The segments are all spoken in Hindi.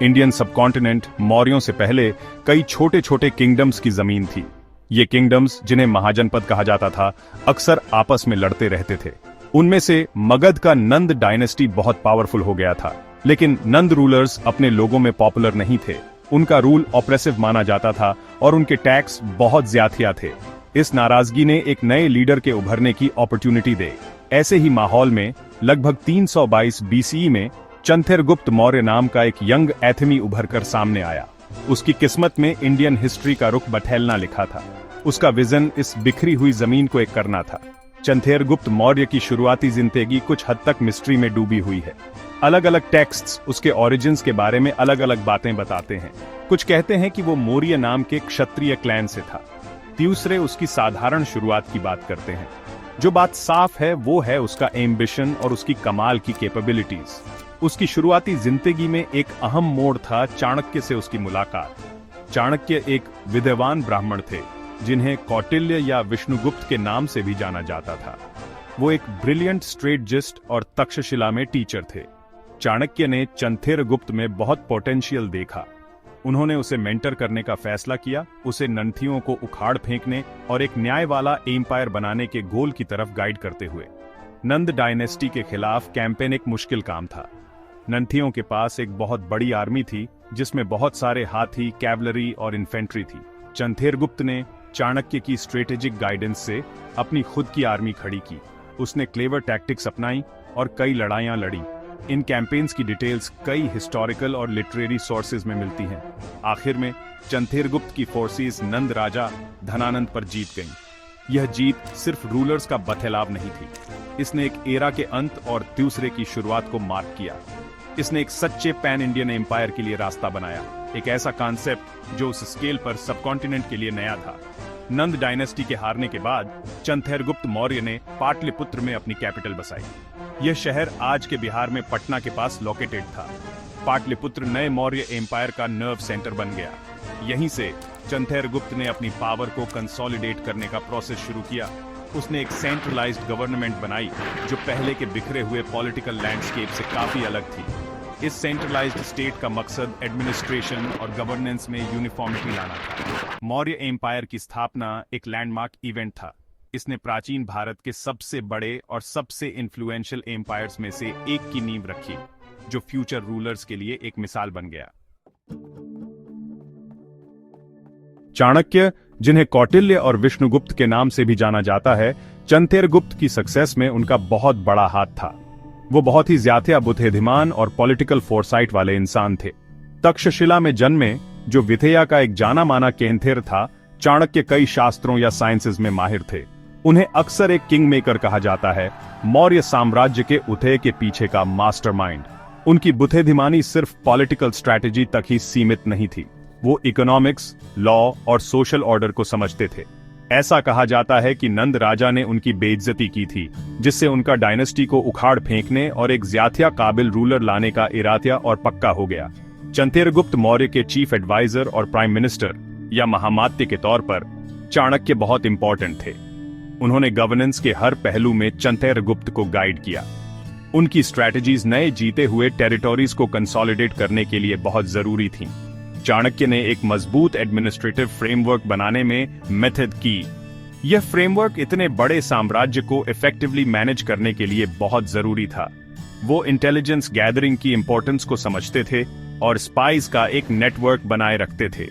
इंडियन सबकॉन्टिनेंट मौर्यों से पहले कई छोटे छोटे किंगडम्स की जमीन थी। ये किंगडम्स, जिन्हें महाजनपद कहा जाता था, अक्सर आपस में लड़ते रहते थे। उनमें से मगध का नंद डायनेस्टी बहुत पावरफुल हो गया था, लेकिन नंद रूलर्स अपने लोगों में पॉपुलर नहीं थे। उनका रूल ऑप्रेसिव माना जाता था और उनके टैक्स बहुत ज्यादा थे। इस नाराजगी ने एक नए लीडर के उभरने की अपॉर्चुनिटी दे। ऐसे ही माहौल में लगभग 322 बीसीई में चंथेरगुप्त मौर्य नाम का एक यंग एथमी उभरकर सामने आया। उसकी किस्मत में इंडियन हिस्ट्री का रुख बठैलना लिखा था। उसका विजन इस बिखरी हुई जमीन को एक करना था। चंथेरगुप्त मौर्य की शुरुआती जिंदगी कुछ हद तक मिस्ट्री में डूबी हुई है। अलग अलग टेक्स्ट्स उसके ओरिजिन्स के बारे में अलग अलग बातें बताते हैं। कुछ कहते हैं कि वो मौर्य नाम के क्षत्रिय क्लैन से था। दूसरे उसकी साधारण शुरुआत की बात करते हैं। जो बात साफ है वो है उसका एम्बिशन और उसकी कमाल की कैपेबिलिटीज। उसकी शुरुआती जिंदगी में एक अहम मोड़ था चाणक्य से उसकी मुलाकात। चाणक्य एक विद्वान ब्राह्मण थे, जिन्हें कौटिल्य या विष्णुगुप्त के नाम से भी जाना जाता था। वो एक ब्रिलियंट स्ट्रेटजिस्ट और तक्षशिला में टीचर थे। चाणक्य ने चंथेरगुप्त में बहुत पोटेंशियल देखा। उन्होंने उसे मेंटर करने का फैसला किया, उसे नंथियों को उखाड़ फेंकने और एक न्याय वाला एम्पायर बनाने के गोल की तरफ गाइड करते हुए। नंद डायनेस्टी के खिलाफ कैंपेन एक मुश्किल काम था। नंथियों के पास एक बहुत बड़ी आर्मी थी, जिसमें बहुत सारे हाथी, कैवलरी और इन्फेंट्री थी। चंथेरगुप्त ने चाणक्य की स्ट्रेटेजिक गाइडेंस से अपनी खुद की आर्मी खड़ी की। उसने क्लेवर टैक्टिक्स अपनाई और कई लड़ाइयां लड़ी। इन कैंपेन्स की डिटेल्स कई हिस्टोरिकल और लिटरेरी सोर्सेज में मिलती हैं। आखिर में चंथेरगुप्त की फोर्सेस नंद राजा धनानंद पर जीत गईं। यह जीत सिर्फ रूलर्स का बथेलाव नहीं थी, इसने एक एरा के अंत और दूसरे की शुरुआत को मार्क किया। इसने एक सच्चे पैन इंडियन एम्पायर के लिए रास्ता बनाया, एक ऐसा कॉन्सेप्ट जो उस स्केल पर सबकॉन्टिनेंट के लिए नया था। नंद डायनेस्टी के हारने के बाद चंथेरगुप्त मौर्य ने पाटलिपुत्र में अपनी कैपिटल बसाई। यह शहर आज के बिहार में पटना के पास लोकेटेड था। पाटलिपुत्र नए मौर्य एम्पायर का नर्व सेंटर बन गया। यहीं से चंथेरगुप्त ने अपनी पावर को कंसोलिडेट करने का प्रोसेस शुरू किया। उसने एक सेंट्रलाइज्ड गवर्नमेंट बनाई जो पहले के बिखरे हुए पॉलिटिकल लैंडस्केप से काफी अलग थी। इस सेंट्रलाइज्ड स्टेट का मकसद एडमिनिस्ट्रेशन और गवर्नेंस में यूनिफॉर्मिटी लाना था। मौर्य एम्पायर की स्थापना एक लैंडमार्क इवेंट था। इसने प्राचीन भारत के सबसे बड़े और सबसे इन्फ्लुएंशियल एम्पायर्स में से एक की नींव रखी, जो फ्यूचर रूलर्स के लिए एक मिसाल बन गया। चाणक्य, जिन्हें कौटिल्य और विष्णुगुप्त के नाम से भी जाना जाता है, चंथेरगुप्त की सक्सेस में उनका बहुत बड़ा हाथ था। वो बहुत ही ज्यादा बुद्धिमान और पॉलिटिकल फोरसाइट वाले इंसान थे। तक्षशिला में जन्मे, जो विथेया का एक जाना माना केंथेर था, चाणक्य कई शास्त्रों या साइंसेज में माहिर थे। उन्हें अक्सर एक किंग मेकर कहा जाता है, मौर्य साम्राज्य के उदय के पीछे का मास्टरमाइंड। उनकी बुद्धिमानी सिर्फ पॉलिटिकल स्ट्रैटेजी तक ही सीमित नहीं थी, वो इकोनॉमिक्स, लॉ और सोशल ऑर्डर को समझते थे। ऐसा कहा जाता है कि नंद राजा ने उनकी बेइज्जती की थी, जिससे उनका डायनेस्टी को उखाड़ फेंकने और एक ज्यादा काबिल रूलर लाने का इरादा और पक्का हो गया। चंथेरगुप्त मौर्य के चीफ एडवाइजर और प्राइम मिनिस्टर या महामात्य के तौर पर चाणक्य बहुत इंपॉर्टेंट थे। उन्होंने गवर्नेंस के हर पहलू में चंथेरगुप्त को गाइड किया। उनकी स्ट्रैटेजीज नए जीते हुए टेरिटोरीज को कंसोलिडेट करने के लिए बहुत जरूरी थीं। चाणक्य ने एक मजबूत एडमिनिस्ट्रेटिव फ्रेमवर्क बनाने में मेथड की। यह फ्रेमवर्क इतने बड़े साम्राज्य को इफेक्टिवली मैनेज करने के लिए बहुत जरूरी था। वो इंटेलिजेंस गैदरिंग की इंपॉर्टेंस को समझते थे और स्पाइस का एक नेटवर्क बनाए रखते थे।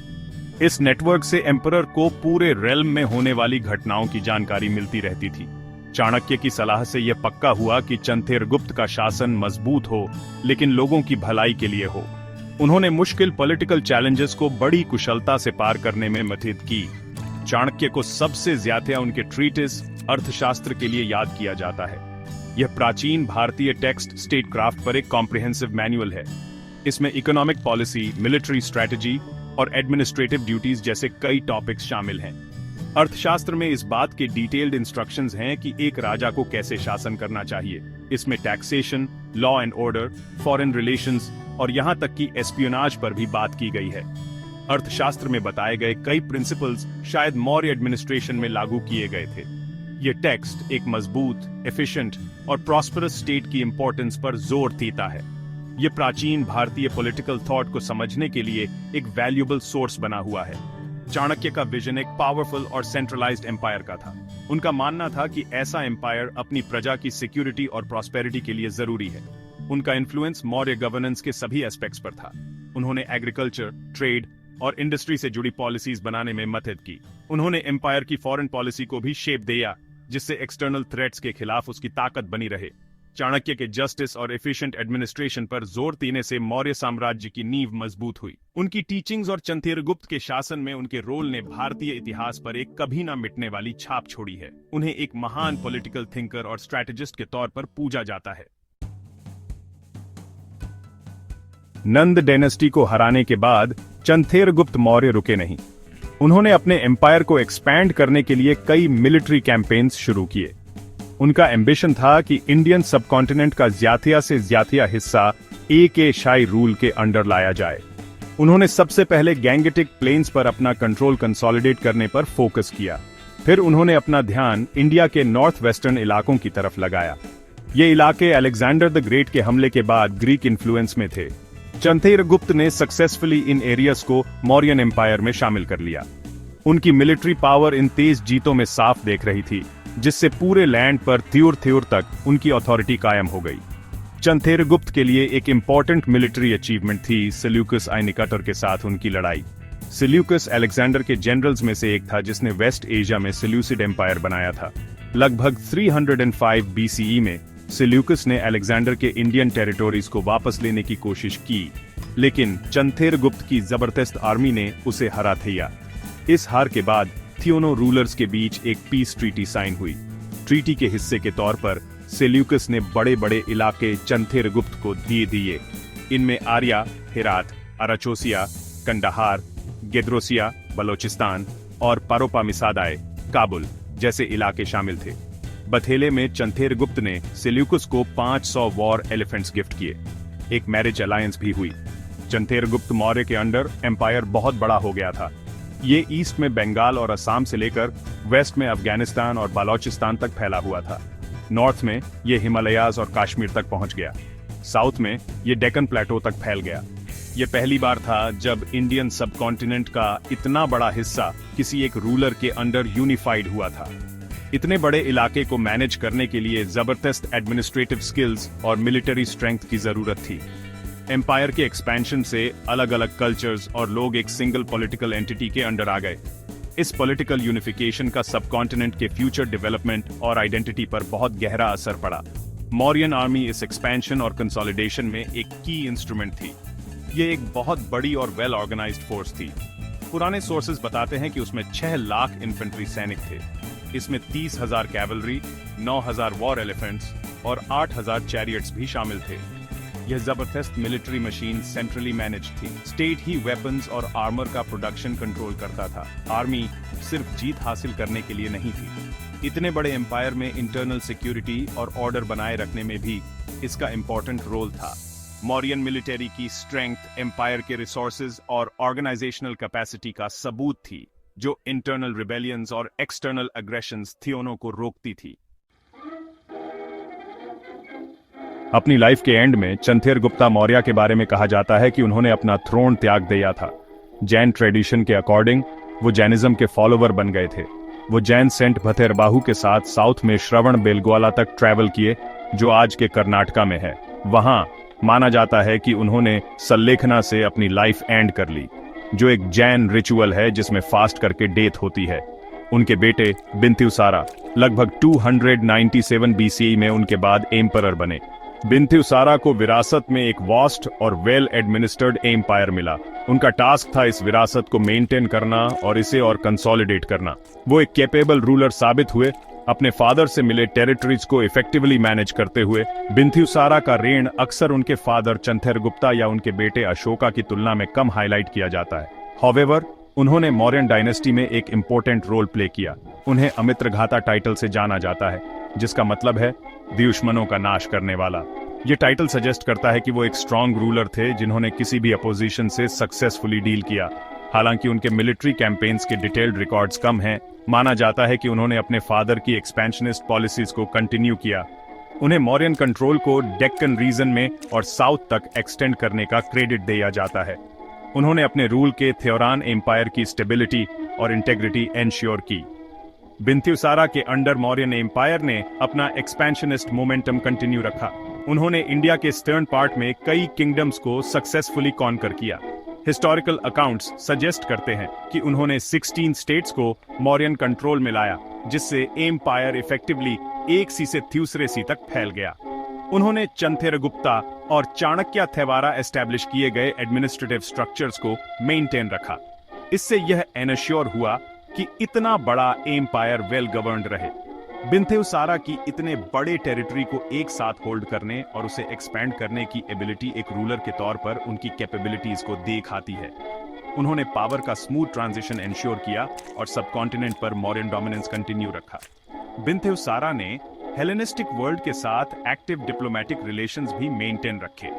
इस नेटवर्क से एम्परर को पूरे रेल्म में होने वाली घटनाओं की जानकारी मिलती रहती थी। चाणक्य की सलाह से यह पक्का हुआ कि चंथेरगुप्त का शासन मजबूत हो, लेकिन लोगों की भलाई के लिए हो। उन्होंने मुश्किल पॉलिटिकल चैलेंजेस को बड़ी कुशलता से पार करने में मदद की। चाणक्य को सबसे ज्यादा उनके ट्रीटिस अर्थशास्त्र के लिए याद किया जाता है। यह प्राचीन भारतीय टेक्स्ट स्टेटक्राफ्ट पर एक कॉम्प्रिहेंसिव मैनुअल है। इसमें इकोनॉमिक पॉलिसी, मिलिट्री स्ट्रैटेजी और एडमिनिस्ट्रेटिव ड्यूटीज जैसे कई टॉपिक्स शामिल हैं। अर्थशास्त्र में इस बात के डिटेल्ड इंस्ट्रक्शंस हैं कि एक राजा को कैसे शासन करना चाहिए। इसमें taxation, law and order, foreign relations और यहां तक कि एस्पियोनाज पर भी बात की गई है। अर्थशास्त्र में बताए गए कई प्रिंसिपल्स शायद मौर्य एडमिनिस्ट्रेशन में लागू किए गए थे। यह टेक्स्ट एक मजबूत, एफिशिएंट और प्रॉस्परस स्टेट की इंपॉर्टेंस पर जोर देता है। ये प्राचीन भारतीय पॉलिटिकल थॉट को समझने के लिए एक वैल्यूएबल सोर्स बना हुआ है। चाणक्य का विजन एक पावरफुल और सेंट्रलाइज्ड एम्पायर का था। उनका मानना था कि ऐसा एम्पायर अपनी प्रजा की सिक्योरिटी और प्रॉस्पेरिटी के लिए जरूरी है। उनका इन्फ्लुएंस मौर्य गवर्नेंस के सभी एस्पेक्ट्स पर था। उन्होंने एग्रीकल्चर, ट्रेड और इंडस्ट्री से जुड़ी पॉलिसीज बनाने में मदद की। उन्होंने एम्पायर की फॉरेन पॉलिसी को भी शेप दिया, जिससे एक्सटर्नल थ्रेट्स के खिलाफ उसकी ताकत बनी रहे। चाणक्य के जस्टिस और एफिशिएंट एडमिनिस्ट्रेशन पर जोर देने से मौर्य साम्राज्य की नींव मजबूत हुई। उनकी टीचिंग्स और चंद्रगुप्त के शासन में उनके रोल ने भारतीय इतिहास पर एक कभी ना मिटने वाली छाप छोड़ी है। उन्हें एक महान पॉलिटिकल थिंकर और स्ट्रैटेजिस्ट के तौर पर पूजा जाता है। नंद डायनेस्टी को हराने के बाद चंद्रगुप्त मौर्य रुके नहीं। उन्होंने अपने एम्पायर को एक्सपैंड करने के लिए कई मिलिट्री कैंपेन्स शुरू किए। उनका एम्बिशन था कि इंडियन सबकॉन्टिनेंट का ज्यादा से ज्यादा हिस्सा एक शाही रूल के अंडर लाया जाए। उन्होंने सबसे पहले गैंगेटिक प्लेन्स पर अपना कंट्रोल कंसोलिडेट करने पर फोकस किया। फिर उन्होंने अपना ध्यान इंडिया के नॉर्थ वेस्टर्न इलाकों की तरफ लगाया। ये इलाके अलेक्जेंडर द ग्रेट के हमले के बाद ग्रीक इन्फ्लुएंस में थे। चंद्रगुप्त ने सक्सेसफुली इन एरियाज को मौर्यन एम्पायर में शामिल कर लिया। उनकी मिलिट्री पावर इन तेज जीतों में साफ देख रही थी, जिससे पूरे लैंड पर थ्योर तक उनकी अथॉरिटी कायम हो गई। चंद्रगुप्त के लिए एक इंपॉर्टेंट मिलिट्री अचीवमेंट थी सेल्यूकस आई निकेटर के साथ उनकी लड़ाई। सेल्यूकस अलेक्जेंडर के जनरल्स में से एक था जिसने वेस्ट एशिया में सेल्यूसिड एम्पायर बनाया था। लगभग 305 बीसीई में सेल्यूकस ने अलेक्जेंडर के इंडियन टेरिटोरीज को वापस लेने की कोशिश की, लेकिन चंद्रगुप्त की जबरदस्त आर्मी ने उसे हरा दिया। इस हार के बाद थियोनो रूलर्स के बीच एक पीस ट्रीटी साइन हुई। ट्रीटी के हिस्से के तौर पर सेल्यूकस ने बड़े बड़े इलाके चंद्रगुप्त को दिए। इनमें आर्या, हेरात, अराचोसिया, कंडाहार, गेद्रोसिया, बलोचिस्तान और पारोपामिसादाय, काबुल जैसे इलाके शामिल थे। बथेले में चंद्रगुप्त ने सेल्यूकस को 500 वॉर एलिफेंट्स गिफ्ट किए। एक मैरिज अलायंस भी हुई। चंद्रगुप्त मौर्य के अंडर एम्पायर बहुत बड़ा हो गया था। ये ईस्ट में बंगाल और असम से लेकर वेस्ट में अफगानिस्तान और बलोचिस्तान तक फैला हुआ था। नॉर्थ में ये हिमालयाज और कश्मीर तक पहुंच गया। साउथ में ये डेक्कन प्लेटो तक फैल गया। ये पहली बार था जब इंडियन सबकॉन्टिनेंट का इतना बड़ा हिस्सा किसी एक रूलर के अंडर यूनिफाइड हुआ था। इतने बड़े इलाके को मैनेज करने के लिए जबरदस्त एडमिनिस्ट्रेटिव स्किल्स और मिलिट्री स्ट्रेंथ की जरूरत थी। एम्पायर के एक्सपेंशन से अलग अलग कल्चर्स और लोग एक सिंगल पॉलिटिकल एंटिटी के अंडर आ गए। इस पॉलिटिकल यूनिफिकेशन का सबकॉन्टिनेंट के फ्यूचर डेवलपमेंट और आइडेंटिटी पर बहुत गहरा असर पड़ा। मौर्यन आर्मी इस एक्सपेंशन और कंसोलिडेशन में एक की इंस्ट्रूमेंट थी। ये एक बहुत बड़ी और वेल ऑर्गेनाइज्ड फोर्स थी। पुराने सोर्सेज बताते हैं कि उसमें 6 लाख इन्फेंट्री सैनिक थे। इसमें 30,000 कैवलरी, 9,000 वॉर एलिफेंट्स और 8,000 चैरियट्स भी शामिल थे। यह जबरदस्त मिलिट्री मशीन सेंट्रली मैनेज थी। स्टेट ही वेपन्स और आर्मर का प्रोडक्शन कंट्रोल करता था। आर्मी सिर्फ जीत हासिल करने के लिए नहीं थी। इतने बड़े एम्पायर में इंटरनल सिक्योरिटी और ऑर्डर बनाए रखने में भी इसका इंपॉर्टेंट रोल था। मौर्यन मिलिट्री की स्ट्रेंथ एम्पायर के रिसोर्सेज और ऑर्गेनाइजेशनल कैपेसिटी का सबूत थी, जो इंटरनल रिबेलियंस और एक्सटर्नल अग्रेशंस थियोनो को रोकती थी। अपनी लाइफ के एंड में चंद्रगुप्त मौर्य के बारे में कहा जाता है कि उन्होंने अपना थ्रोन त्याग दिया था। जैन ट्रेडिशन के अकॉर्डिंग वो जैनिज्म के फॉलोवर बन गए थे। वो जैन सेंट भथेरबाहु के साथ साउथ में श्रवण बेलगोला तक ट्रैवल किए, जो आज के कर्नाटका में है। वहां माना जाता है कि उन्होंने सल्लेखना से अपनी लाइफ एंड कर ली, जो एक जैन रिचुअल है जिसमें फास्ट करके डेथ होती है। उनके बेटे बिंदुसारा लगभग 297 बीसीई में उनके बाद एम्परर बने। बिंदुसारा को विरासत में एक वास्ट और वेल एडमिनिस्टर्ड एम्पायर मिला। उनका टास्क था इस विरासत को मेंटेन करना और इसे और कंसोलिडेट करना। वो एक कैपेबल रूलर साबित हुए, अपने फादर से मिले टेरिटरीज को इफेक्टिवली मैनेज करते हुए। बिंदुसारा का रेन अक्सर उनके फादर चंद्रगुप्ता या उनके बेटे अशोका की तुलना में कम हाईलाइट किया जाता है। हाउएवर, उन्होंने मौर्यन डायनेस्टी में एक इंपॉर्टेंट रोल प्ले किया। उन्हें अमित्रघाता टाइटल से जाना जाता है, जिसका मतलब है दुश्मनों का नाश करने वाला। ये टाइटल सजेस्ट करता है कि वो एक स्ट्रॉन्ग रूलर थे जिन्होंने किसी भी अपोजिशन से सक्सेसफुली डील किया। हालांकि उनके मिलिट्री कैंपेन्स के डिटेल्ड रिकॉर्ड्स कम हैं, माना जाता है कि उन्होंने अपने फादर की एक्सपेंशनिस्ट पॉलिसीज को कंटिन्यू किया। उन्हें मौर्यन कंट्रोल को डेक्कन रीजन में और साउथ तक एक्सटेंड करने का क्रेडिट दिया जाता है। उन्होंने अपने रूल के थेओरान एम्पायर की स्टेबिलिटी और इंटेग्रिटी एंश्योर की। बिंदुसारा के अंडर मौर्यन एम्पायर ने अपना एक्सपेंशनिस्ट मोमेंटम कंटिन्यू रखा। उन्होंने इंडिया के ईस्टर्न पार्ट में कई किंगडम्स को सक्सेसफुली कॉन्कर किया। हिस्टोरिकल अकाउंट्स सजेस्ट करते हैं कि उन्होंने 16 स्टेट्स को मौर्यन कंट्रोल में लाया, जिससे एम्पायर इफेक्टिवली एक सी से दूसरे सी तक फैल गया। उन्होंने चंथेरगुप्ता और चाणक्य द्वारा एस्टैब्लिश किए गए एडमिनिस्ट्रेटिव स्ट्रक्चर्स को मेंटेन रखा। इससे यह एनश्योर हुआ कि इतना बड़ा एम्पायर वेल गवर्न्ड रहे। बिंदुसारा की इतने बड़े टेरिटरी को एक साथ होल्ड करने और उसे एक्सपैंड करने की एबिलिटी एक रूलर के तौर पर उनकी कैपेबिलिटीज को दिखाती है। उन्होंने पावर का स्मूथ ट्रांजिशन एंश्योर किया और सब कॉन्टिनेंट पर मौर्यन डोमिनेंस कंटिन्यू रखा। बिंदुसारा ने हेलेनिस्टिक वर्ल्ड के साथ एक्टिव डिप्लोमेटिक रिलेशंस भी मेंटेन रखे।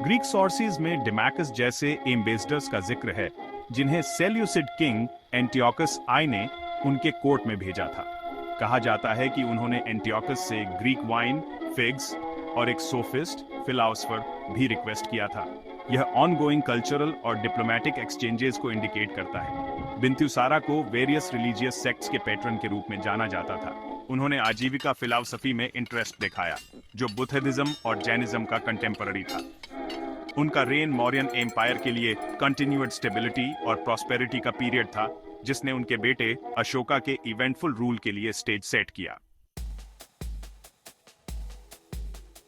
ग्रीक सोर्सेज में डिमैकस जैसे एम्बेसडर्स का जिक्र है, जिन्हें सेल्यूसिड किंग एंटियोकस आई ने उनके कोर्ट में भेजा था। कहा जाता है कि उन्होंने एंटियोकस से ग्रीक वाइन, फिग्स और एक सोफिस्ट फिलोसोफर भी रिक्वेस्ट किया था। यह ऑनगोइंग कल्चरल और डिप्लोमेटिक एक्सचेंजेस को इंडिकेट करता है। बिंदुसारा को वेरियस रिलीजियस सेक्ट्स के पैट्रन के रूप में जाना जाता था। उन्होंने आजीविका फिलॉसफी में इंटरेस्ट दिखाया, जो बुद्धिज्म और जैनिज्म का कंटेम्पररी था। उनका रेन मौर्यन एम्पायर के लिए कंटिन्यूड स्टेबिलिटी और प्रॉस्पेरिटी का पीरियड था, जिसने उनके बेटे अशोका के इवेंटफुल रूल के लिए स्टेज सेट किया।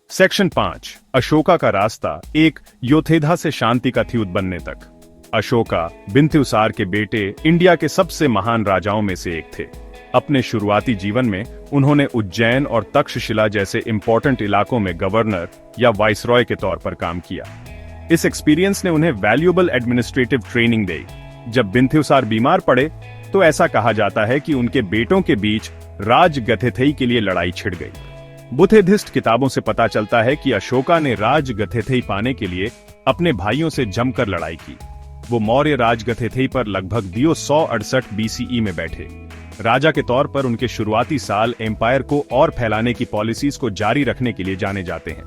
सेक्शन 5, अशोका का रास्ता एक योथेधा से शांति का थ्यूत बनने तक। अशोका बिंदुसार के बेटे इंडिया के सबसे महान राजाओं में से एक थे। अपने शुरुआती जीवन में उन्होंने उज्जैन और तक्षशिला जैसे इंपॉर्टेंट इलाकों में गवर्नर या वाइसरॉय के तौर पर काम किया। इस एक्सपीरियंस ने उन्हें वैल्यूएबल एडमिनिस्ट्रेटिव ट्रेनिंग दी। जब बिंदुसार बीमार पड़े तो ऐसा कहा जाता है कि उनके बेटों के बीच राजगथेथई के लिए लड़ाई छिड़ गई। बुद्धिस्ट किताबों से पता चलता है कि अशोका ने राजगथेथई पाने के लिए अपने भाइयों से जमकर लड़ाई की। वो मौर्य राजगथेथई पर लगभग 268 बीसीई में बैठे। राजा के तौर पर उनके शुरुआती साल एम्पायर को और फैलाने की पॉलिसीज को जारी रखने के लिए जाने जाते हैं।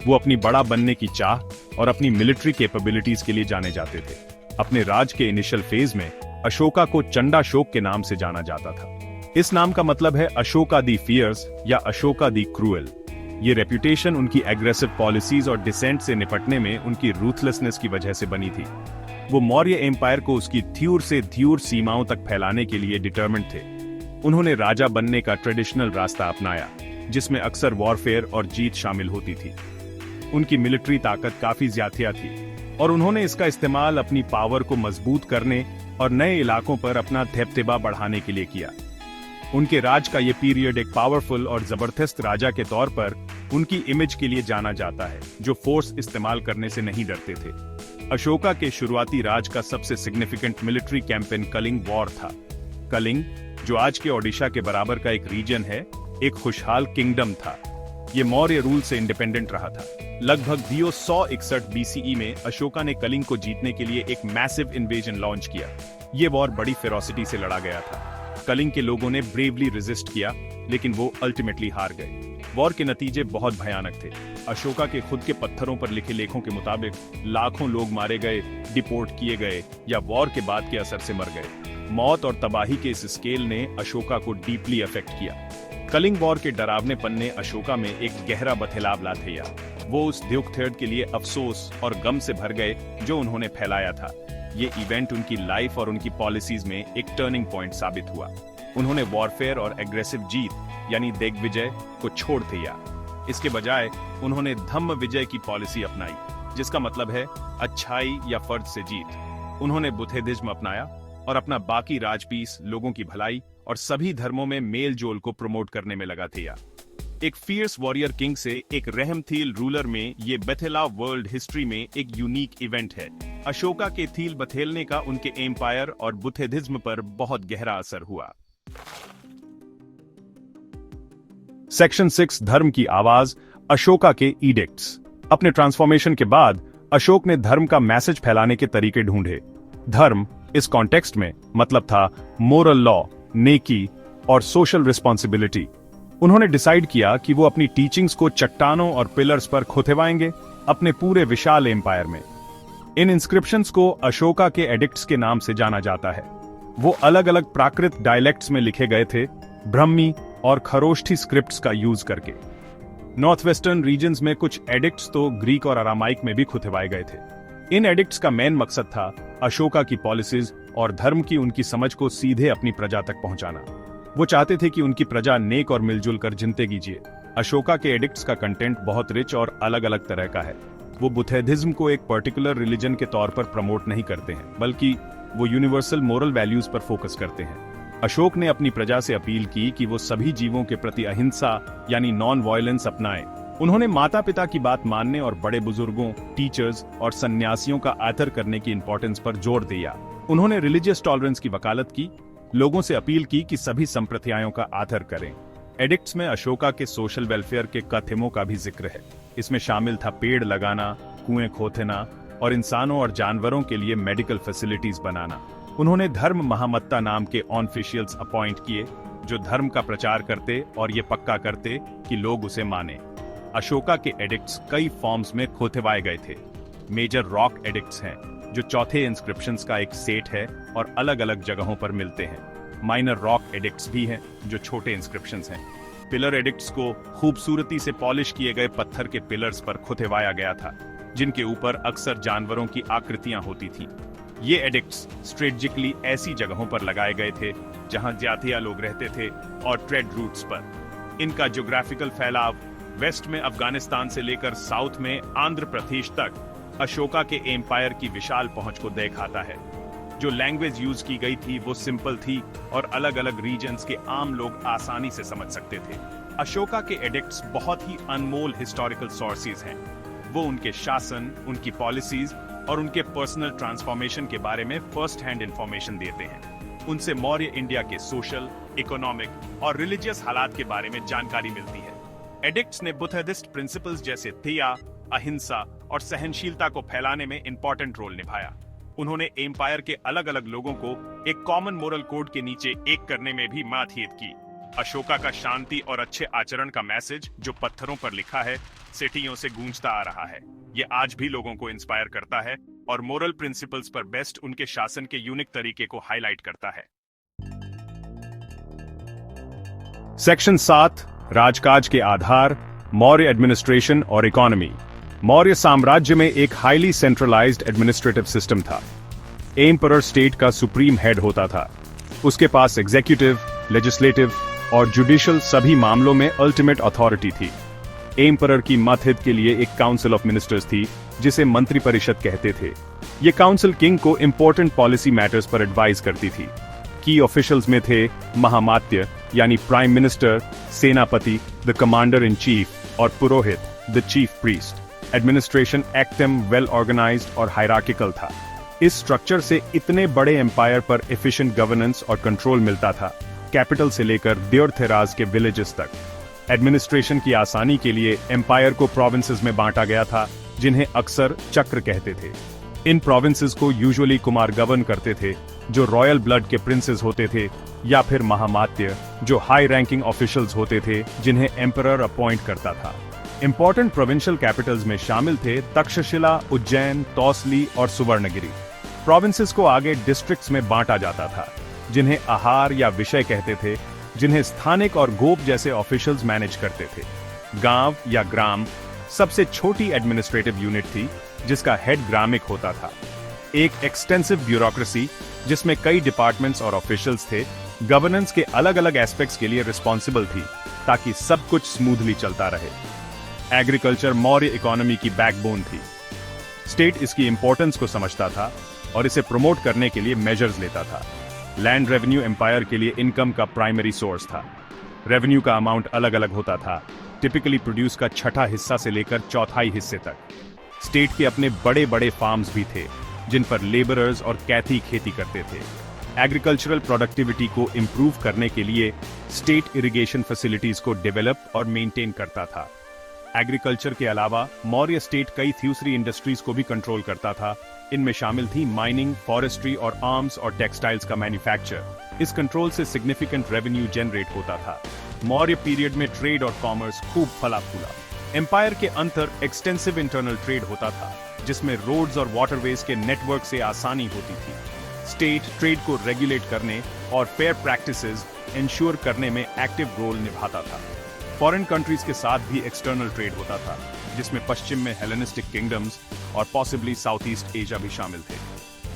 वो अपनी बड़ा बनने की चाह और अपनी मिलिट्री कैपेबिलिटीज के लिए जाने जाते थे। अपने राज के इनिशियल फेज में अशोका को चंडाशोक के नाम से जाना जाता था। इस नाम का मतलब है अशोका दी फियर्स या अशोका दी क्रूएल। ये रेप्यूटेशन उनकी एग्रेसिव पॉलिसीज और डिसेंट से निपटने में उनकी रूथलेसनेस की वजह से बनी थी। वो मौर्य एम्पायर को उसकी थ्यूर से ध्यूर सीमाओं तक फैलाने के लिए डिटर्मिन्ड थे। उन्होंने राजा बनने का ट्रेडिशनल रास्ता अपनाया, जिसमें अक्सर वॉरफेयर और जीत शामिल होती थी। उनकी मिलिट्री ताकत काफी ज्यादा थी और उन्होंने इसका इस्तेमाल अपनी पावर को मजबूत करने और नए इलाकों पर अपना धैप्तेबा बढ़ाने के लिए किया। उनके राज का ये पीरियड एक पावरफुल और जबरदस्त राजा के तौर पर उनकी इमेज के लिए जाना जाता है, जो फोर्स इस्तेमाल करने से नहीं डरते थे। अशोका के शुरुआती राज का सबसे significant military campaign Kalinga war था। कलिंग, जो आज के ओडिशा के बराबर का एक रीजन है, एक खुशहाल किंगडम था। ये मौर्य रूल से इंडिपेंडेंट रहा था। लगभग 261 बीसीई में अशोका ने कलिंग को जीतने के लिए एक मैसिव इन्वेजन लॉन्च किया। ये वॉर बड़ी फेरोसिटी से लड़ा गया था। कलिंग के लोगों ने ब्रेवली रेजिस्ट किया, लेकिन वो अल्टीमेटली हार गए। वॉर के नतीजे बहुत भयानक थे। अशोका के खुद के पत्थरों पर लिखे लेखों के मुताबिक लाखों लोग मारे गए, डिपोर्ट किए गए या वॉर के बाद के असर से मर गए। मौत और तबाही के इस स्केल ने अशोका को डीपली अफेक्ट किया। कलिंग वॉर के डरावनेपन ने अशोका में एक गहरा बथेलाव ला दिया। वो उस द्युक्थर्ड के लिए अफसोस और गम से भर गए जो उन्होंने फैलाया था। ये इवेंट उनकी लाइफ और उनकी पॉलिसीज में एक टर्निंग पॉइंट साबित हुआ। उन्होंने वॉरफेयर और एग्रेसिव जीत यानी दिग्विजय को छोड़ दिया। इसके बजाय उन्होंने धम्म विजय की पॉलिसी अपनाई, जिसका मतलब है अच्छाई या फर्ज से जीत। उन्होंने बुद्धिज्म अपनाया और अपना बाकी राजपीस, लोगों की भलाई और सभी धर्मों में मेल जोल को प्रमोट करने में लगा दिया। एक फियर्स वॉरियर किंग से एक रहमथील रूलर में ये बथेलाव वर्ल्ड हिस्ट्री में एक यूनिक इवेंट है। अशोका के थील बथेलने का उनके एम्पायर और बुद्धिज्म पर बहुत गहरा असर हुआ। सेक्शन 6, धर्म की आवाज, अशोका के इडिक्ट्स। अपने ट्रांसफॉर्मेशन के बाद अशोक ने धर्म का मैसेज फैलाने के तरीके ढूंढे। धर्म इस कॉन्टेक्स्ट में मतलब था मोरल लॉ, नेकी और सोशल रिस्पॉन्सिबिलिटी। उन्होंने डिसाइड किया कि वो अपनी टीचिंग्स को चट्टानों और पिलर्स पर खुतवाएंगे अपने पूरे विशाल एम्पायर में। इन इंस्क्रिप्शंस को अशोका के एडिक्ट्स के नाम से जाना जाता है। वो अलग अलग प्राकृत डायलेक्ट्स में लिखे गए थे, ब्रह्मी और खरोष्ठी स्क्रिप्ट्स का यूज करके। नॉर्थ वेस्टर्न रीजन्स में कुछ एडिक्ट्स तो ग्रीक और अरामाइक में भी खुतवाए गए थे। इन एडिक्ट्स का मेन मकसद था अशोका की पॉलिसीज और धर्म की उनकी समझ को सीधे अपनी प्रजा तक पहुंचाना। वो चाहते थे कि उनकी प्रजा नेक और मिलजुल कर जिंदगी जिए। अशोका के एडिक्ट्स का कंटेंट बहुत रिच और अलग अलग तरह का है। वो बुद्धिज्म को एक पर्टिकुलर रिलीजन के तौर पर प्रमोट नहीं करते हैं, बल्कि वो यूनिवर्सल मोरल वैल्यूज पर फोकस करते हैं। अशोक ने अपनी प्रजा से अपील की कि वो सभी जीवों के प्रति अहिंसा यानी नॉन वायलेंस अपनाएं। उन्होंने माता पिता की बात मानने और बड़े बुजुर्गों, टीचर्स और सन्यासियों का आदर करने की इंपॉर्टेंस पर जोर दिया। उन्होंने रिलीजियस टॉलरेंस की वकालत की, लोगों से अपील की कि सभी संप्रदायों का आदर करें। एडिक्ट्स में अशोका के सोशल वेलफेयर के कथनों का भी जिक्र है। इसमें शामिल था पेड़ लगाना, कुएं खोदना और इंसानों और जानवरों के लिए मेडिकल फैसिलिटीज बनाना। उन्होंने धर्म महामत्ता नाम के ऑफिशियल्स अपॉइंट किए जो धर्म का प्रचार करते और ये पक्का करते कि लोग उसे माने। अशोका के एडिक्ट्स कई फॉर्म्स में खोतवाए गए थे। मेजर रॉक एडिक्ट्स हैं जो चौथे इंस्क्रिप्शंस का एक सेट है और अलग अलग जगहों पर मिलते हैं। माइनर रॉक एडिक्ट्स भी हैं जो छोटे इंस्क्रिप्शंस हैं। पिलर एडिक्ट्स को खूबसूरती से पॉलिश किए गए पत्थर के पिलर्स पर खुतवाया गया था, जिनके ऊपर अक्सर जानवरों की आकृतियां होती थीं। ये एडिक्ट्स स्ट्रेटेजिकली ऐसी जगहों पर लगाए गए थे जहां जातिया लोग रहते थे और ट्रेड रूट्स पर। इनका ज्योग्राफिकल फैलाव वेस्ट में अफगानिस्तान से लेकर साउथ में आंध्र प्रदेश तक अशोका के एम्पायर की विशाल पहुंच को दिखाता है। जो लैंग्वेज यूज की गई थी वो सिंपल थी और अलग अलग रीजन्स के आम लोग आसानी से समझ सकते थे। अशोका के एडिक्ट्स बहुत ही अनमोल हिस्टोरिकल सोर्सेज हैं। वो उनके शासन, उनकी पॉलिसीज और उनके पर्सनल ट्रांसफॉर्मेशन के बारे में फर्स्ट हैंड इंफॉर्मेशन देते हैं। उनसे मौर्य इंडिया के सोशल, इकोनॉमिक और रिलीजियस हालात के बारे में जानकारी मिलती है। एडिक्ट्स ने बुद्धिस्ट प्रिंसिपल्स जैसे थिया, अहिंसा और सहनशीलता को फैलाने में इंपॉर्टेंट रोल निभाया। उन्होंने एम्पायर के अलग अलग लोगों को एक कॉमन मोरल कोड के नीचे एक करने में भी मातहियत की। अशोका का शांति और अच्छे आचरण का मैसेज जो पत्थरों पर लिखा है, सिटियों से गूंजता आ रहा है। ये आज भी लोगों को इंस्पायर करता है और मोरल प्रिंसिपल्स पर बेस्ट उनके शासन के यूनिक तरीके को हाईलाइट करता है। सेक्शन 7, राजकाज के आधार, मौर्य एडमिनिस्ट्रेशन और इकोनॉमी। मौर्य साम्राज्य में एक हाईली सेंट्रलाइज्ड एडमिनिस्ट्रेटिव सिस्टम था। एम्परर स्टेट का सुप्रीम हेड होता था। उसके पास एग्जीक्यूटिव, लेजिस्लेटिव और जुडिशियल सभी मामलों में अल्टीमेट अथॉरिटी थी। एम्परर की मतहित के लिए एक काउंसिल ऑफ मिनिस्टर्स थी जिसे मंत्री परिषद कहते थे। ये काउंसिल किंग को इंपॉर्टेंट पॉलिसी मैटर्स पर एडवाइस करती थी। की ऑफिशियल्स में थे महामात्य यानी प्राइम मिनिस्टर, सेनापति द कमांडर इन चीफ और पुरोहित the chief priest. Administration active, well organised और हायरार्किकल था। इस स्ट्रक्चर से इतने बड़े एम्पायर पर एफिशिएंट गवर्नेंस और कंट्रोल मिलता था, कैपिटल से लेकर देवथेराज के विलेजेस तक। एडमिनिस्ट्रेशन की आसानी के लिए एम्पायर को प्रोविंसेस में बांटा गया था, जिन्हें अक्सर चक्र कहते थे। इन प्रोविंसेस को यूजुअली कुमार गवर्न करते थे, जो रॉयल ब्लड के प्रिंसेस होते थे, या फिर महामात्य, जो हाई रैंकिंग ऑफिशियल्स होते थे जिन्हें एम्परर अपॉइंट करता था। इंपॉर्टेंट प्रोविंशियल कैपिटल्स में शामिल थे तक्षशिला, उज्जैन, तौसली और सुवर्णगिरी। प्रोविंसेस को आगे डिस्ट्रिक्ट्स में बांटा जाता था, जिन्हें आहार या विषय कहते थे, जिन्हें स्थानिक और गोप जैसे ऑफिशियल्स मैनेज करते थे। गांव या ग्राम सबसे छोटी एडमिनिस्ट्रेटिव यूनिट थी, जिसका हेड ग्रामिक होता था। एक एक्सटेंसिव ब्यूरोक्रेसी जिसमें कई डिपार्टमेंट्स और ऑफिशियल्स थे, गवर्नेंस के अलग अलग एस्पेक्ट्स के लिए रिस्पॉन्सिबल थी, ताकि सब कुछ स्मूथली चलता रहे। एग्रीकल्चर मौर्य इकोनॉमी की बैकबोन थी। स्टेट इसकी इंपॉर्टेंस को समझता था और इसे प्रमोट करने के लिए मेजर्स लेता था। लैंड रेवेन्यू एम्पायर के लिए इनकम का प्राइमरी सोर्स था। रेवेन्यू का अमाउंट अलग अलग होता था, टिपिकली प्रोड्यूस का छठा हिस्सा से लेकर चौथाई हिस्से तक। स्टेट के अपने बड़े बड़े फार्म्स भी थे, जिन पर लेबरर्स और कैथी खेती करते थे। एग्रीकल्चरल प्रोडक्टिविटी को इंप्रूव करने के लिए स्टेट इरिगेशन फैसिलिटीज को डेवलप और मेंटेन करता था। एग्रीकल्चर के अलावा मौर्य स्टेट कई दूसरी इंडस्ट्रीज को भी कंट्रोल करता था। इनमें शामिल थी माइनिंग, फॉरेस्ट्री और आर्म्स और टेक्सटाइल्स का मैन्युफैक्चर। इस कंट्रोल से सिग्निफिकेंट रेवेन्यू जनरेट होता था। मौर्य पीरियड में ट्रेड और कॉमर्स खूब फला फूला। एम्पायर के अंतर एक्सटेंसिव इंटरनल ट्रेड होता था, जिसमें रोड्स और वाटरवेज के नेटवर्क से आसानी होती थी। स्टेट ट्रेड को रेगुलेट करने और फेयर प्रैक्टिसेस इंश्योर करने में एक्टिव रोल निभाता था। फॉरेन कंट्रीज के साथ भी एक्सटर्नल ट्रेड होता था, जिसमें पश्चिम में हेलेनिस्टिक किंगडम्स और पॉसिबली साउथ ईस्ट एशिया भी शामिल थे।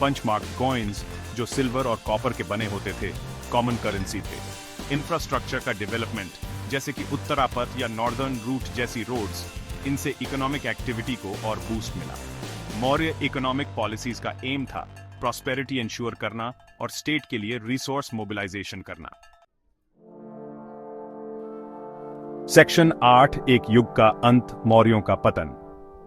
पंचमार्क कॉइन्स, जो सिल्वर और कॉपर के बने होते थे, कॉमन करेंसी थे। इंफ्रास्ट्रक्चर का डेवलपमेंट, जैसे कि उत्तरापथ या नॉर्दर्न रूट जैसी रोड्स, इनसे इकोनॉमिक एक्टिविटी को और बूस्ट मिला। मौर्य इकोनॉमिक पॉलिसीज का एम था प्रॉस्पेरिटी इंश्योर करना और स्टेट के लिए रिसोर्स मोबिलाइजेशन करना। सेक्शन 8, एक युग का अंत, मौर्यों का पतन।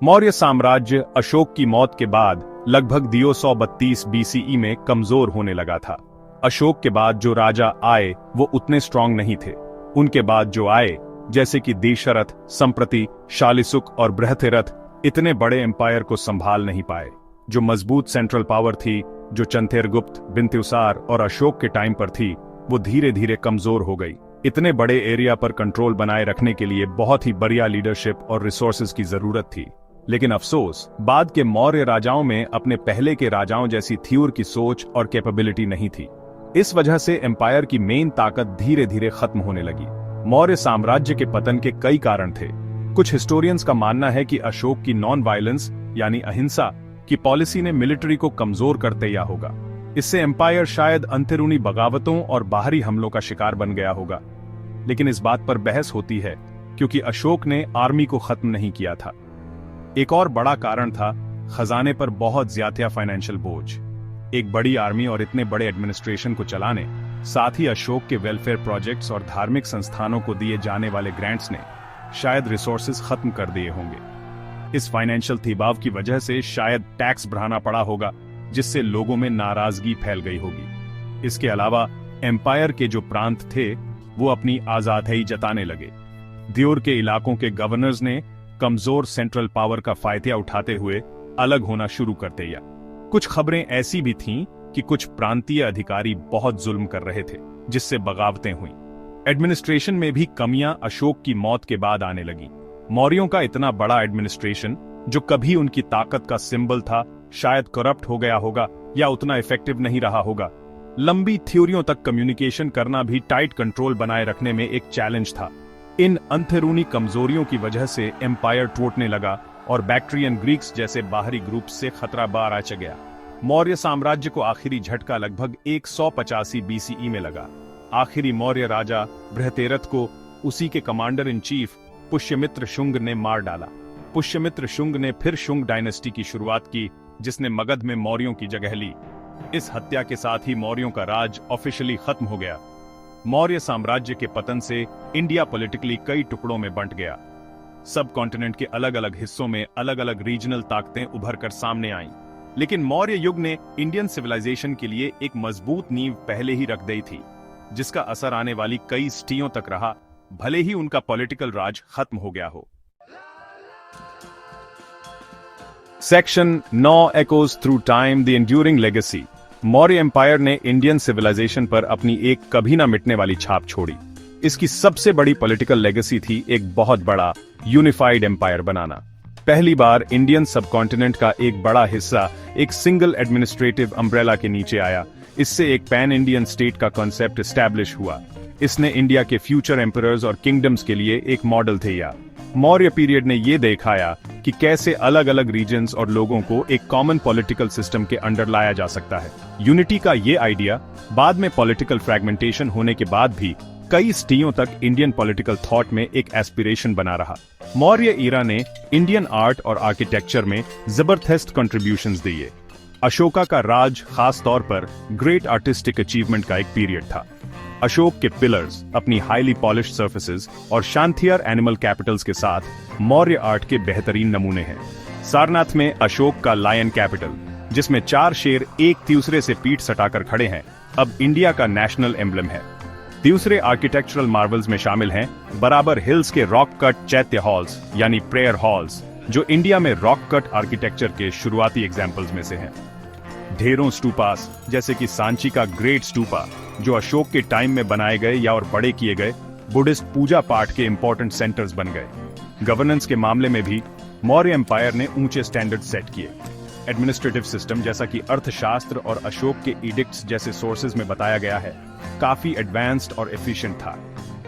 मौर्य साम्राज्य अशोक की मौत के बाद लगभग 232 बीसीई में कमजोर होने लगा था। अशोक के बाद जो राजा आए वो उतने स्ट्रांग नहीं थे। उनके बाद जो आए, जैसे कि दशरथ, संप्रति, शालिसुक और बृहथिरथ, इतने बड़े एम्पायर को संभाल नहीं पाए। जो मजबूत सेंट्रल पावर थी, जो चंथेरगुप्त, बिंदुसार और अशोक के टाइम पर थी, वो धीरे धीरे कमजोर हो गई। इतने बड़े एरिया पर कंट्रोल बनाए रखने के लिए बहुत ही बढ़िया लीडरशिप और रिसोर्सेज की जरूरत थी। लेकिन अफसोस, बाद के मौर्य राजाओं में अपने पहले के राजाओं जैसी थ्योर की सोच और कैपेबिलिटी नहीं थी। इस वजह से एम्पायर की मेन ताकत धीरे धीरे खत्म होने लगी। मौर्य साम्राज्य के पतन के कई कारण थे। कुछ हिस्टोरियंस का मानना है कि अशोक की नॉन वायलेंस यानी अहिंसा की पॉलिसी ने मिलिट्री को कमजोर कर दिया होगा। इससे एम्पायर शायद अंतरूनी बगावतों और बाहरी हमलों का शिकार बन गया होगा। लेकिन इस बात पर बहस होती है, क्योंकि अशोक ने आर्मी को खत्म नहीं किया था। एक और बड़ा कारण था खजाने पर बहुत ज्यादा फाइनेंशियल बोझ। एक बड़ी आर्मी और इतने बड़े एडमिनिस्ट्रेशन को चलाने, साथ ही अशोक के वेलफेयर प्रोजेक्ट्स और धार्मिक संस्थानों को दिए जाने वाले ग्रांट्स ने शायद रिसोर्सेज खत्म कर दिए होंगे। इस फाइनेंशियल दबाव की वजह से शायद टैक्स बढ़ाना पड़ा होगा, जिससे लोगों में नाराजगी फैल गई होगी। इसके अलावा एम्पायर के जो प्रांत थे वो अपनी आजादी जताने लगे। द्योर के इलाकों के गवर्नर्स ने कमजोर सेंट्रल पावर का फायदा उठाते हुए अलग होना शुरू कर दिया। कुछ खबरें ऐसी भी थीं कि कुछ प्रांतीय अधिकारी बहुत जुल्म कर रहे थे, जिससे बगावतें हुईं। एडमिनिस्ट्रेशन में भी कमियां अशोक की मौत के बाद आने लगी। मौर्यों का इतना बड़ा एडमिनिस्ट्रेशन, जो कभी उनकी ताकत का सिंबल था, शायद करप्ट हो गया होगा या उतना इफेक्टिव नहीं रहा होगा। लंबी थ्योरियों तक कम्युनिकेशन करना भी टाइट कंट्रोल बनाए रखने में एक चैलेंज था। इन अंतरूनी कमजोरियों की वजह से एम्पायर टूटने लगा और बैक्ट्रियन ग्रीक्स जैसे बाहरी ग्रुप से खतरा बाहर आ गया। मौर्य साम्राज्य को आखिरी झटका लगभग 185 बीसीई में लगा। आखिरी मौर्य राजा बृहतेरथ को उसी के commander in chief Pushyamitra Shunga ने मार डाला। पुष्यमित्र शुंग ने फिर शुंग डायनेस्टी की शुरुआत की, जिसने मगध में मौर्यों की जगह ली। इस हत्या के साथ ही मौर्यों का राज ऑफिशियली खत्म हो गया। मौर्य साम्राज्य के पतन से इंडिया पॉलिटिकली कई टुकड़ों में बंट गया। सब कॉन्टिनेंट के अलग अलग हिस्सों में अलग अलग रीजनल ताकतें उभर कर सामने आईं। लेकिन मौर्य युग ने इंडियन सिविलाइजेशन के लिए एक मजबूत नींव पहले ही रख दी थी, जिसका असर आने वाली कई सदियों तक रहा, भले ही उनका पॉलिटिकल राज खत्म हो गया हो। Section 9, echoes through time, the enduring legacy. Maurya empire ने इंडियन सिविलाइजेशन पर अपनी एक कभी ना मिटने वाली छाप छोड़ी। इसकी सबसे बड़ी पॉलिटिकल लेगेसी थी एक बहुत बड़ा यूनिफाइड एम्पायर बनाना। पहली बार इंडियन सबकॉन्टिनेंट का एक बड़ा हिस्सा एक सिंगल एडमिनिस्ट्रेटिव अम्ब्रेला के नीचे आया। इससे एक पैन इंडियन स्टेट का कॉन्सेप्ट एस्टैब्लिश हुआ। इसने इंडिया के फ्यूचर एम्परर्स और किंगडम्स के लिए एक मॉडल दिया। मौर्य पीरियड ने यह दिखाया कि कैसे अलग अलग रीजन्स और लोगों को एक कॉमन पॉलिटिकल सिस्टम के अंडर लाया जा सकता है। यूनिटी का ये आइडिया बाद में पॉलिटिकल फ्रैगमेंटेशन होने के बाद भी कई सदियों तक इंडियन पॉलिटिकल थॉट में एक एस्पिरेशन बना रहा। मौर्य ईरा ने इंडियन आर्ट और आर्किटेक्चर में जबरदस्त कंट्रीब्यूशंस दिए। अशोका का राज खास तौर पर ग्रेट आर्टिस्टिक अचीवमेंट का एक पीरियड था। अशोक के पिलर्स अपनी हाईली पॉलिश्ड सर्फेसेस और शांतियर एनिमल कैपिटल्स के साथ मौर्य आर्ट के बेहतरीन नमूने हैं। सारनाथ में अशोक का लायन कैपिटल, जिसमें 4 शेर एक दूसरे से पीठ सटाकर खड़े हैं, अब इंडिया का नेशनल एम्ब्लम है। दूसरे आर्किटेक्चरल मार्वल्स में शामिल हैं बराबर हिल्स के रॉक कट चैत्य हॉल्स यानी प्रेयर हॉल्स, जो इंडिया में रॉक कट आर्किटेक्चर के शुरुआती एग्जाम्पल्स में से हैं। ढेरों स्टूपास, जैसे कि सांची का ग्रेट स्टूपा, जो अशोक के टाइम में बनाए गए या और बड़े किए गए, बुद्धिस्ट पूजा पाठ के इंपॉर्टेंट सेंटर्स बन गए। गवर्नेंस के मामले में भी मौर्य एम्पायर ने ऊंचे स्टैंडर्ड सेट किए। एडमिनिस्ट्रेटिव सिस्टम, जैसा कि अर्थशास्त्र और अशोक के इडिक्ट्स जैसे सोर्सेज में बताया गया है, काफी एडवांस्ड और एफिशिएंट था।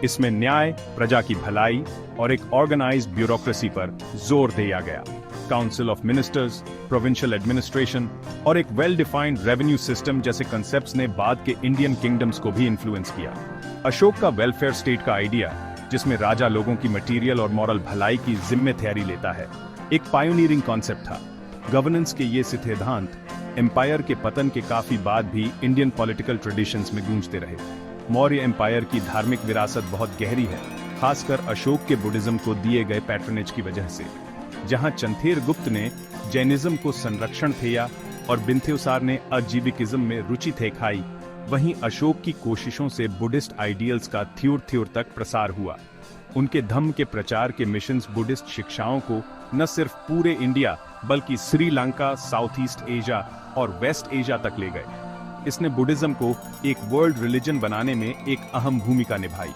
इसमें न्याय, प्रजा की भलाई और एक ऑर्गेनाइज्ड ब्यूरोक्रेसी पर जोर दिया गया। Council of ministers, provincial administration और एक वेल डिफाइंड रेवेन्यू सिस्टम जैसे कंसेप्ट्स ने बाद के इंडियन किंगडम्स को भी इन्फ्लुएंस किया। अशोक का वेलफेयर स्टेट का आइडिया, जिसमें राजा लोगों की मटेरियल और मॉरल भलाई की जिम्मेदारी लेता है, एक पायोनियरिंग कॉन्सेप्ट था। गवर्नेंस के ये सिद्धांत एम्पायर के पतन के काफी बाद भी इंडियन पॉलिटिकल ट्रेडिशंस में गूंजते रहे। मौर्य एम्पायर की धार्मिक विरासत बहुत गहरी है, खासकर अशोक के बुद्धिज्म को दिए गए पैट्रनेज की वजह से। जहां चंथेर गुप्त ने जैनिज्म को संरक्षण दिया और बिंथुसार ने अजीविकिज्म में रुचि दिखाई, वहीं अशोक की कोशिशों से बुद्धिस्ट आइडियल्स का थ्योर तक प्रसार हुआ। उनके धम्म के प्रचार के मिशंस बुद्धिस्ट शिक्षाओं को न सिर्फ पूरे इंडिया बल्कि श्रीलंका, साउथ ईस्ट एशिया और वेस्ट एशिया तक ले गए। इसने बुद्धिज्म को एक वर्ल्ड रिलीजन बनाने में एक अहम भूमिका निभाई।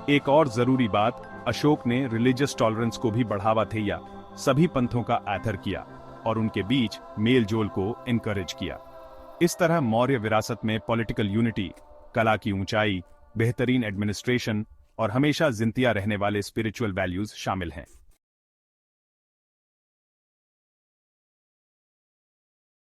एक और जरूरी बात, अशोक ने रिलीजियस टॉलरेंस को भी बढ़ावा दिया, सभी पंथों का आदर किया और उनके बीच मेल जोल को एनकरेज किया। इस तरह मौर्य विरासत में पॉलिटिकल यूनिटी, कला की ऊंचाई, बेहतरीन एडमिनिस्ट्रेशन और हमेशा जिंदा रहने वाले स्पिरिचुअल वैल्यूज शामिल हैं।